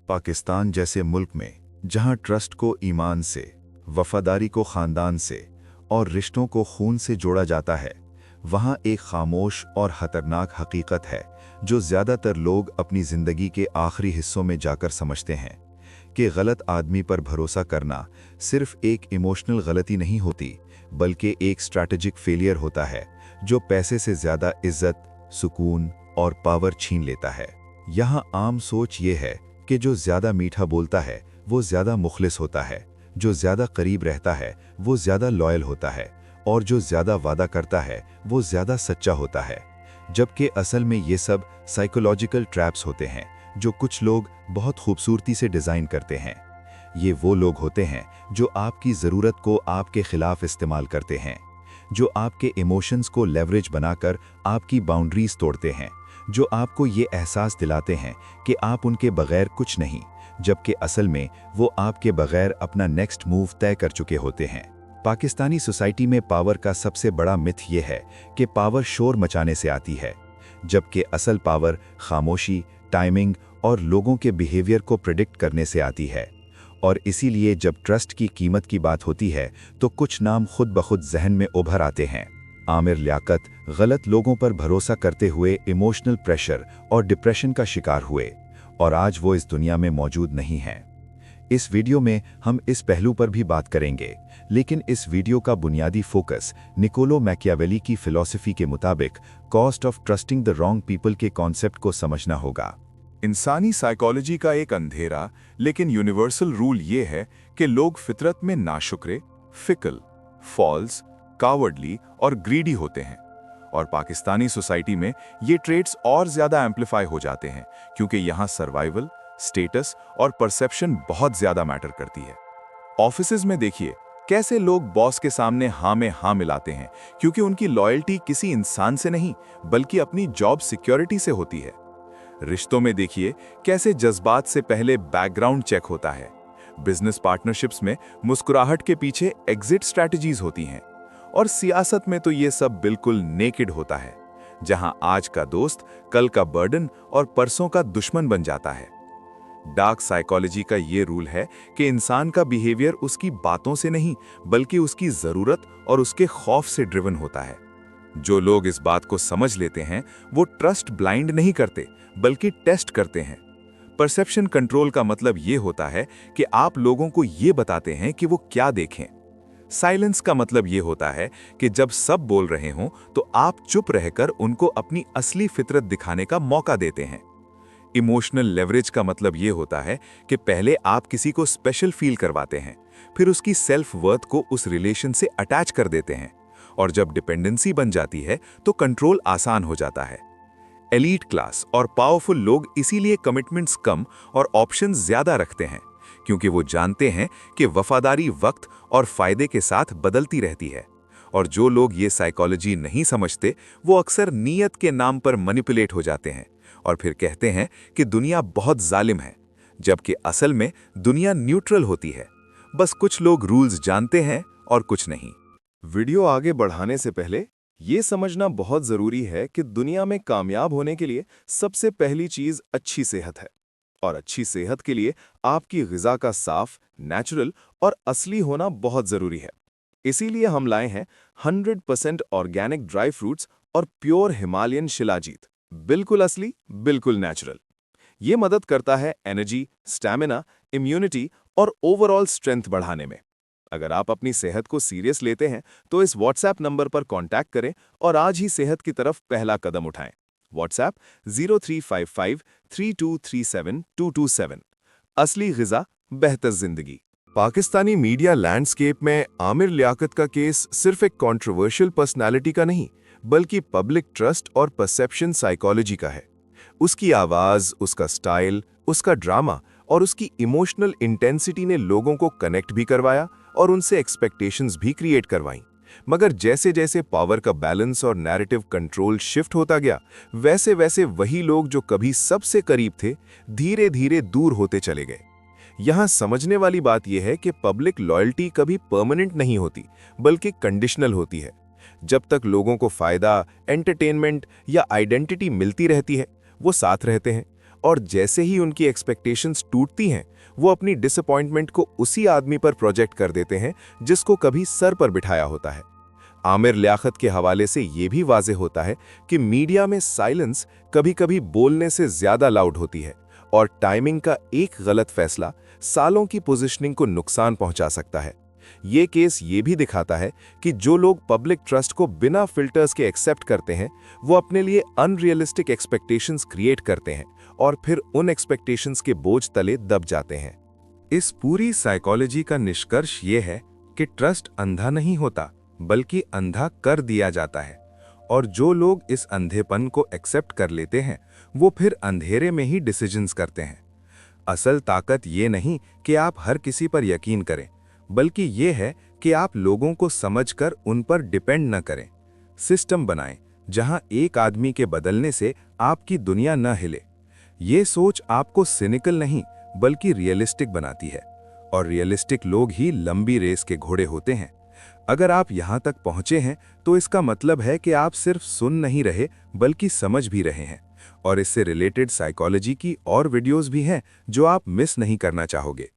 पाकिस्तान जैसे मुल्क में जहां ट्रस्ट को ईमान से, वफादारी को खानदान से और रिश्तों को खून से जोड़ा जाता है, वहां एक खामोश और खतरनाक हकीकत है जो ज़्यादातर लोग अपनी ज़िंदगी के आखिरी हिस्सों में जाकर समझते हैं कि गलत आदमी पर भरोसा करना सिर्फ एक इमोशनल गलती नहीं होती, बल्कि एक स्ट्रैटेजिक फेलियर होता है जो पैसे से ज़्यादा इज्जत, सुकून और पावर छीन लेता है। यहाँ आम सोच ये है कि जो ज़्यादा मीठा बोलता है वो ज़्यादा मुखलिस होता है, जो ज़्यादा करीब रहता है वो ज़्यादा लॉयल होता है और जो ज़्यादा वादा करता है वो ज़्यादा सच्चा होता है। जबकि असल में ये सब साइकोलॉजिकल ट्रैप्स होते हैं जो कुछ लोग बहुत खूबसूरती से डिज़ाइन करते हैं। ये वो लोग होते हैं जो आपकी ज़रूरत को आपके खिलाफ इस्तेमाल करते हैं, जो आपके इमोशंस को लेवरेज बनाकर आपकी बाउंड्रीज तोड़ते हैं, जो आपको ये एहसास दिलाते हैं कि आप उनके बगैर कुछ नहीं, जबकि असल में वो आपके बगैर अपना नेक्स्ट मूव तय कर चुके होते हैं। पाकिस्तानी सोसाइटी में पावर का सबसे बड़ा मिथ ये है कि पावर शोर मचाने से आती है, जबकि असल पावर खामोशी, टाइमिंग और लोगों के बिहेवियर को प्रिडिक्ट करने से आती है। और इसीलिए जब ट्रस्ट की कीमत की बात होती है तो कुछ नाम खुद ब खुद जहन में उभर आते हैं। आमिर लियाकत गलत लोगों पर भरोसा करते हुए इमोशनल प्रेशर और डिप्रेशन का शिकार हुए और आज वो इस दुनिया में मौजूद नहीं हैं। इस वीडियो में हम इस पहलू पर भी बात करेंगे, लेकिन इस वीडियो का बुनियादी फोकस निकोलो मैकियावेली की फिलॉसफी के मुताबिक cost of trusting the wrong people के कॉन्सेप्ट को समझना होगा। इंसानी साइकोलॉजी का एक अंधेरा लेकिन यूनिवर्सल रूल ये है कि लोग फितरत में नाशुक्रे, फिकल, फॉल्स, कावर्डली और ग्रीडी होते हैं। और पाकिस्तानी सोसाइटी में ये ट्रेट्स और ज्यादा एम्पलीफाई हो जाते हैं क्योंकि यहाँ सर्वाइवल, स्टेटस और परसेप्शन बहुत ज्यादा मैटर करती है। ऑफिसेज में देखिए कैसे लोग बॉस के सामने हाँ में हाँ मिलाते हैं क्योंकि उनकी लॉयल्टी किसी इंसान से नहीं बल्कि अपनी जॉब सिक्योरिटी से होती है। रिश्तों में देखिए कैसे जज्बात से पहले बैकग्राउंड चेक होता है। बिजनेस पार्टनरशिप्स में मुस्कुराहट के पीछे एग्जिट स्ट्रैटेजीज होती हैं और सियासत में तो ये सब बिल्कुल नेकेड होता है, जहां आज का दोस्त कल का बर्डन और परसों का दुश्मन बन जाता है। डार्क साइकोलॉजी का ये रूल है कि इंसान का बिहेवियर उसकी बातों से नहीं बल्कि उसकी जरूरत और उसके खौफ से ड्रिवन होता है। जो लोग इस बात को समझ लेते हैं वो ट्रस्ट ब्लाइंड नहीं करते बल्कि टेस्ट करते हैं। परसेप्शन कंट्रोल का मतलब ये होता है कि आप लोगों को ये बताते हैं कि वो क्या देखें। साइलेंस का मतलब ये होता है कि जब सब बोल रहे हों तो आप चुप रहकर उनको अपनी असली फितरत दिखाने का मौका देते हैं। इमोशनल लेवरेज का मतलब ये होता है कि पहले आप किसी को स्पेशल फील करवाते हैं, फिर उसकी सेल्फ वर्थ को उस रिलेशन से अटैच कर देते हैं और जब डिपेंडेंसी बन जाती है तो कंट्रोल आसान हो जाता है। एलीट क्लास और पावरफुल लोग इसीलिए कमिटमेंट्स कम और ऑप्शंस ज्यादा रखते हैं क्योंकि वो जानते हैं कि वफादारी वक्त और फायदे के साथ बदलती रहती है। और जो लोग ये साइकोलॉजी नहीं समझते वो अक्सर नीयत के नाम पर मैनिपुलेट हो जाते हैं और फिर कहते हैं कि दुनिया बहुत जालिम है, जबकि असल में दुनिया न्यूट्रल होती है। बस कुछ लोग रूल्स जानते हैं और कुछ नहीं। वीडियो आगे बढ़ाने से पहले ये समझना बहुत जरूरी है कि दुनिया में कामयाब होने के लिए सबसे पहली चीज अच्छी सेहत है और अच्छी सेहत के लिए आपकी ग़िज़ा का साफ, नेचुरल और असली होना बहुत जरूरी है। इसीलिए हम लाए हैं 100% ऑर्गेनिक ड्राई फ्रूट्स और प्योर हिमालयन शिलाजीत, बिल्कुल असली, बिल्कुल नेचुरल। ये मदद करता है एनर्जी, स्टैमिना, इम्यूनिटी और ओवरऑल स्ट्रेंथ बढ़ाने में। अगर आप अपनी सेहत को सीरियस लेते हैं तो इस व्हाट्सएप नंबर पर कांटेक्ट करें और आज ही सेहत की तरफ पहला कदम उठाएं। व्हाट्सएप 035532372227। असली ग़िज़ा, बेहतर जिंदगी। पाकिस्तानी मीडिया लैंडस्केप में आमिर लियाकत का केस सिर्फ एक कंट्रोवर्शियल पर्सनालिटी का नहीं बल्कि पब्लिक ट्रस्ट और परसेप्शन साइकोलॉजी का है। उसकी आवाज, उसका स्टाइल, उसका ड्रामा और उसकी इमोशनल इंटेंसिटी ने लोगों को कनेक्ट भी करवाया और उनसे एक्सपेक्टेशंस भी क्रिएट करवाईं। मगर जैसे जैसे पावर का बैलेंस और नैरेटिव कंट्रोल शिफ्ट होता गया, वैसे वैसे वही लोग जो कभी सबसे करीब थे धीरे धीरे दूर होते चले गए। यहाँ समझने वाली बात यह है कि पब्लिक लॉयल्टी कभी परमानेंट नहीं होती बल्कि कंडीशनल होती है। जब तक लोगों को फायदा, एंटरटेनमेंट या आइडेंटिटी मिलती रहती है वो साथ रहते हैं, और जैसे ही उनकी एक्सपेक्टेशंस टूटती हैं, वो अपनी डिसअपॉइंटमेंट को उसी आदमी पर प्रोजेक्ट कर देते हैं जिसको कभी सर पर बिठाया होता है। आमिर लियाकत के हवाले से ये भी वाज़ेह होता है कि मीडिया में साइलेंस कभी-कभी बोलने से ज़्यादा लाउड होती है और टाइमिंग का एक गलत फैसला सालों की पोजीशनिंग को नुकसान पहुंचा सकता है। ये केस ये भी दिखाता है कि जो लोग पब्लिक ट्रस्ट को बिना फिल्टर्स के एक्सेप्ट करते हैं, वो अपने लिए अनरियलिस्टिक एक्सपेक्टेशंस क्रिएट करते हैं और फिर उन एक्सपेक्टेशंस के बोझ तले दब जाते हैं। इस पूरी साइकोलॉजी का निष्कर्ष ये है कि ट्रस्ट अंधा नहीं होता, बल्कि अंधा कर दिया जाता है, और जो लोग इस अंधेपन को एक्सेप्ट कर लेते हैं, वो फिर अंधेरे में ही डिसीजंस करते हैं। असल ताकत ये नहीं कि आप हर किसी पर यकीन करें, बल्कि ये है कि आप लोगों को समझकर उन पर डिपेंड न करें। सिस्टम बनाएं जहां एक आदमी के बदलने से आपकी दुनिया न हिले। ये सोच आपको सिनिकल नहीं बल्कि रियलिस्टिक बनाती है, और रियलिस्टिक लोग ही लंबी रेस के घोड़े होते हैं। अगर आप यहाँ तक पहुँचे हैं तो इसका मतलब है कि आप सिर्फ सुन नहीं रहे बल्कि समझ भी रहे हैं, और इससे रिलेटेड साइकोलॉजी की और वीडियोस भी हैं जो आप मिस नहीं करना चाहोगे।